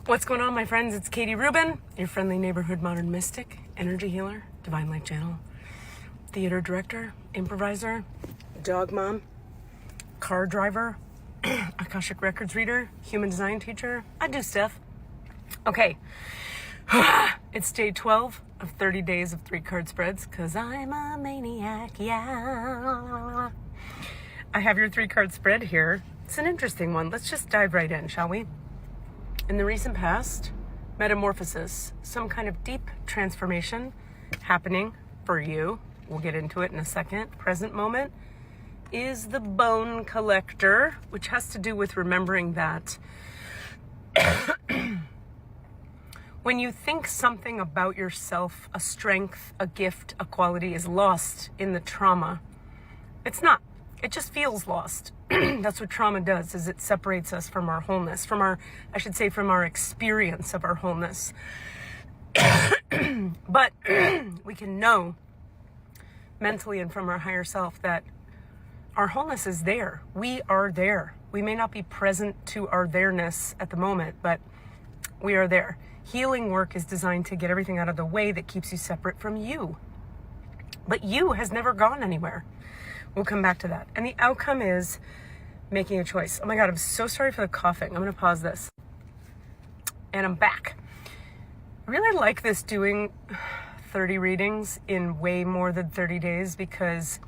What's going on, my friends? It's Katie Rubin, your friendly neighborhood modern mystic, energy healer, divine light channel, theater director, improviser, dog mom, car driver, Akashic Records reader, human design teacher. I do stuff. Okay, it's day 12 of 30 days of 3-card spreads, because I'm a maniac, yeah. I have your 3-card spread here. It's an interesting one. Let's just dive right in, shall we? In the recent past, metamorphosis, some kind of deep transformation happening for you. We'll get into it in a second. Present moment is the bone collector, which has to do with remembering that when you think something about yourself, a strength, a gift, a quality is lost in the trauma, it's not. It just feels lost. That's what trauma does, is it separates us from our wholeness, from our experience of our wholeness. But we can know mentally and from our higher self that our wholeness is there. We are there. We may not be present to our there-ness at the moment, but we are there. Healing work is designed to get everything out of the way that keeps you separate from you. But you has never gone anywhere. We'll come back to that. And the outcome is making a choice. Oh my God, I'm so sorry for the coughing. I'm going to pause this. And I'm back. I really like this doing 30 readings in way more than 30 days because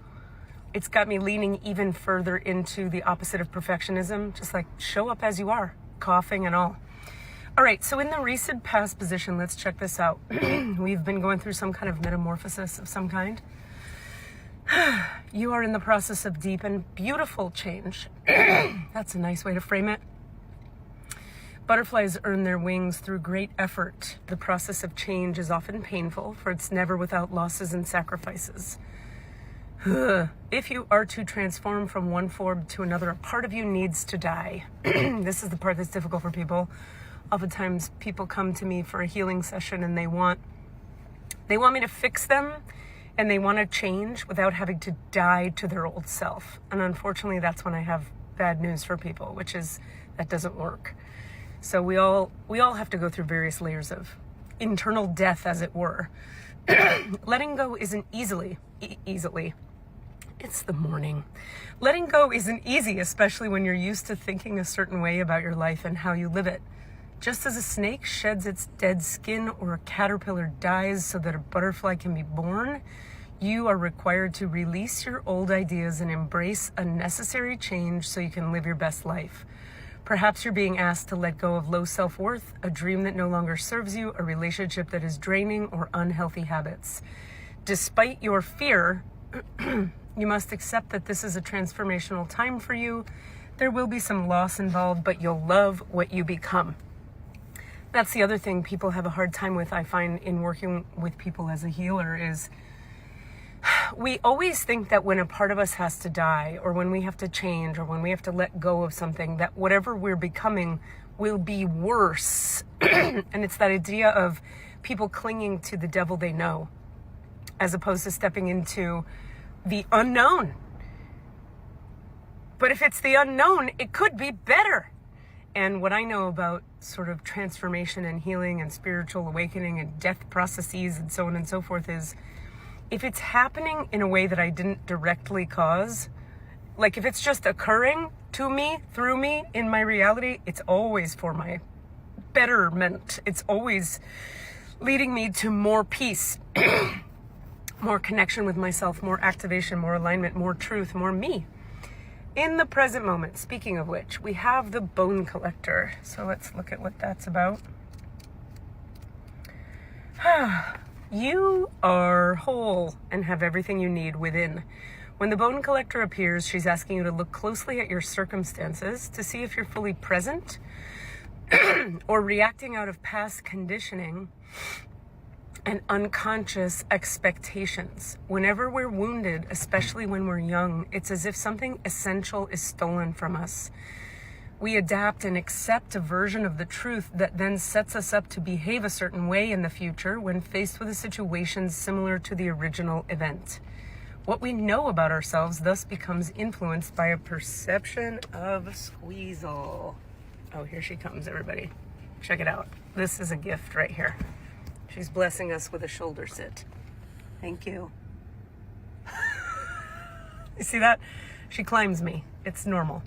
it's got me leaning even further into the opposite of perfectionism. Just like show up as you are, coughing and all. All right, so in the recent past position, let's check this out. We've been going through some kind of metamorphosis of some kind. You are in the process of deep and beautiful change. That's a nice way to frame it. Butterflies earn their wings through great effort. The process of change is often painful, for it's never without losses and sacrifices. If you are to transform from one form to another, a part of you needs to die. This is the part that's difficult for people. Oftentimes people come to me for a healing session and they want me to fix them. And they want to change without having to die to their old self. And unfortunately, that's when I have bad news for people, which is that doesn't work. So we all have to go through various layers of internal death, as it were. Letting go isn't easily. It's the morning. Letting go isn't easy, especially when you're used to thinking a certain way about your life and how you live it. Just as a snake sheds its dead skin or a caterpillar dies so that a butterfly can be born, you are required to release your old ideas and embrace a necessary change so you can live your best life. Perhaps you're being asked to let go of low self-worth, a dream that no longer serves you, a relationship that is draining, or unhealthy habits. Despite your fear, you must accept that this is a transformational time for you. There will be some loss involved, but you'll love what you become. That's the other thing people have a hard time with, I find, in working with people as a healer, is we always think that when a part of us has to die, or when we have to change, or when we have to let go of something, that whatever we're becoming will be worse. And it's that idea of people clinging to the devil they know, as opposed to stepping into the unknown. But if it's the unknown, it could be better. And what I know about sort of transformation and healing and spiritual awakening and death processes and so on and so forth is, if it's happening in a way that I didn't directly cause, like if it's just occurring to me, through me, in my reality, it's always for my betterment. It's always leading me to more peace, more connection with myself, more activation, more alignment, more truth, more me. In the present moment, speaking of which, we have the bone collector. So let's look at what that's about. You are whole and have everything you need within. When the bone collector appears, she's asking you to look closely at your circumstances to see if you're fully present or reacting out of past conditioning and unconscious expectations. Whenever we're wounded, especially when we're young, it's as if something essential is stolen from us. We adapt and accept a version of the truth that then sets us up to behave a certain way in the future when faced with a situation similar to the original event. What we know about ourselves thus becomes influenced by a perception of squeezle. Oh, here she comes, everybody. Check it out. This is a gift right here. She's blessing us with a shoulder sit. Thank you. You see that? She climbs me. It's normal.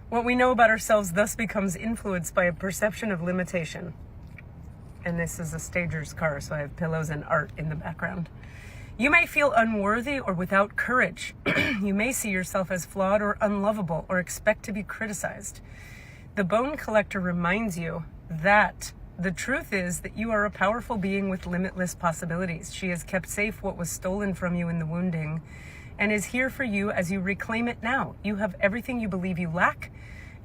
What we know about ourselves thus becomes influenced by a perception of limitation. And this is a stager's car, so I have pillows and art in the background. You may feel unworthy or without courage. You may see yourself as flawed or unlovable or expect to be criticized. The bone collector reminds you that the truth is that you are a powerful being with limitless possibilities. She has kept safe what was stolen from you in the wounding and is here for you as you reclaim it now. You have everything you believe you lack,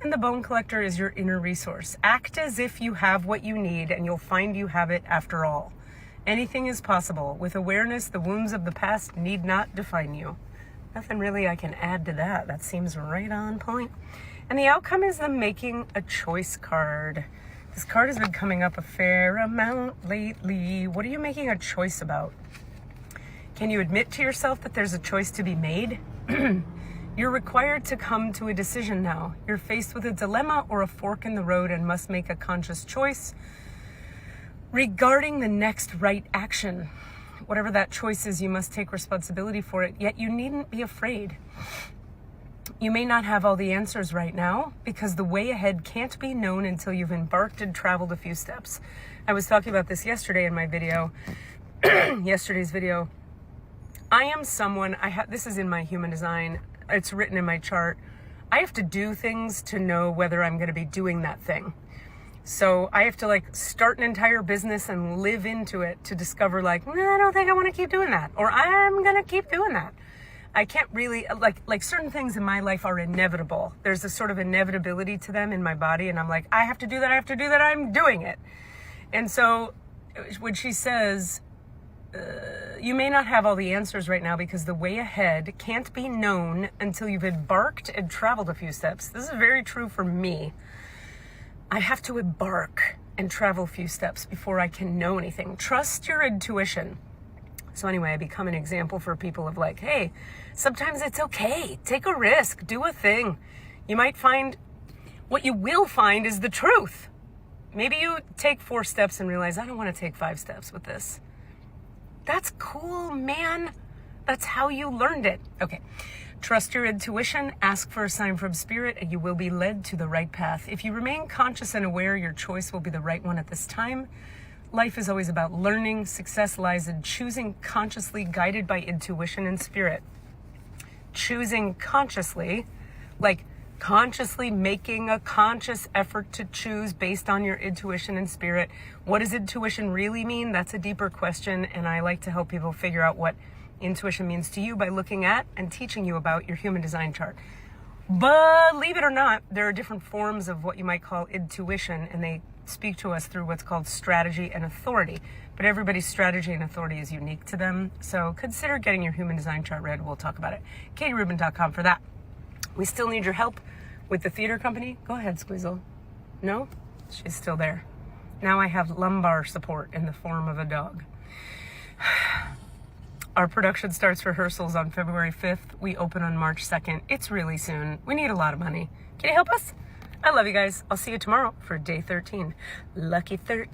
and the bone collector is your inner resource. Act as if you have what you need, and you'll find you have it after all. Anything is possible. With awareness, the wounds of the past need not define you. Nothing really I can add to that. That seems right on point. And the outcome is the making a choice card. This card has been coming up a fair amount lately. What are you making a choice about? Can you admit to yourself that there's a choice to be made? You're required to come to a decision now. You're faced with a dilemma or a fork in the road and must make a conscious choice regarding the next right action. Whatever that choice is, you must take responsibility for it, yet you needn't be afraid. You may not have all the answers right now because the way ahead can't be known until you've embarked and traveled a few steps. I was talking about this yesterday in my video, yesterday's video. I am someone, this is in my human design, it's written in my chart. I have to do things to know whether I'm going to be doing that thing. So I have to like start an entire business and live into it to discover like, I don't think I want to keep doing that. Or I'm going to keep doing that. I can't really, like certain things in my life are inevitable. There's a sort of inevitability to them in my body. And I'm like, I have to do that, I'm doing it. And so when she says, you may not have all the answers right now because the way ahead can't be known until you've embarked and traveled a few steps. This is very true for me. I have to embark and travel a few steps before I can know anything. Trust your intuition. So anyway, I become an example for people of like, hey, sometimes it's okay. Take a risk. Do a thing. You might find, what you will find is the truth. Maybe you take 4 steps and realize, I don't want to take 5 steps with this. That's cool, man. That's how you learned it. Okay. Trust your intuition, ask for a sign from spirit, and you will be led to the right path. If you remain conscious and aware, your choice will be the right one at this time. Life is always about learning. Success lies in choosing consciously, guided by intuition and spirit. Choosing consciously, like consciously making a conscious effort to choose based on your intuition and spirit. What does intuition really mean? That's a deeper question, and I like to help people figure out what intuition means to you by looking at and teaching you about your human design chart. Believe it or not, there are different forms of what you might call intuition, and they speak to us through what's called strategy and authority. But everybody's strategy and authority is unique to them. So consider getting your human design chart read. We'll talk about it. KatieRubin.com for that. We still need your help with the theater company. Go ahead, Squeezle. No? She's still there. Now I have lumbar support in the form of a dog. Our production starts rehearsals on February 5th. We open on March 2nd. It's really soon. We need a lot of money. Can you help us? I love you guys. I'll see you tomorrow for day 13. Lucky 13.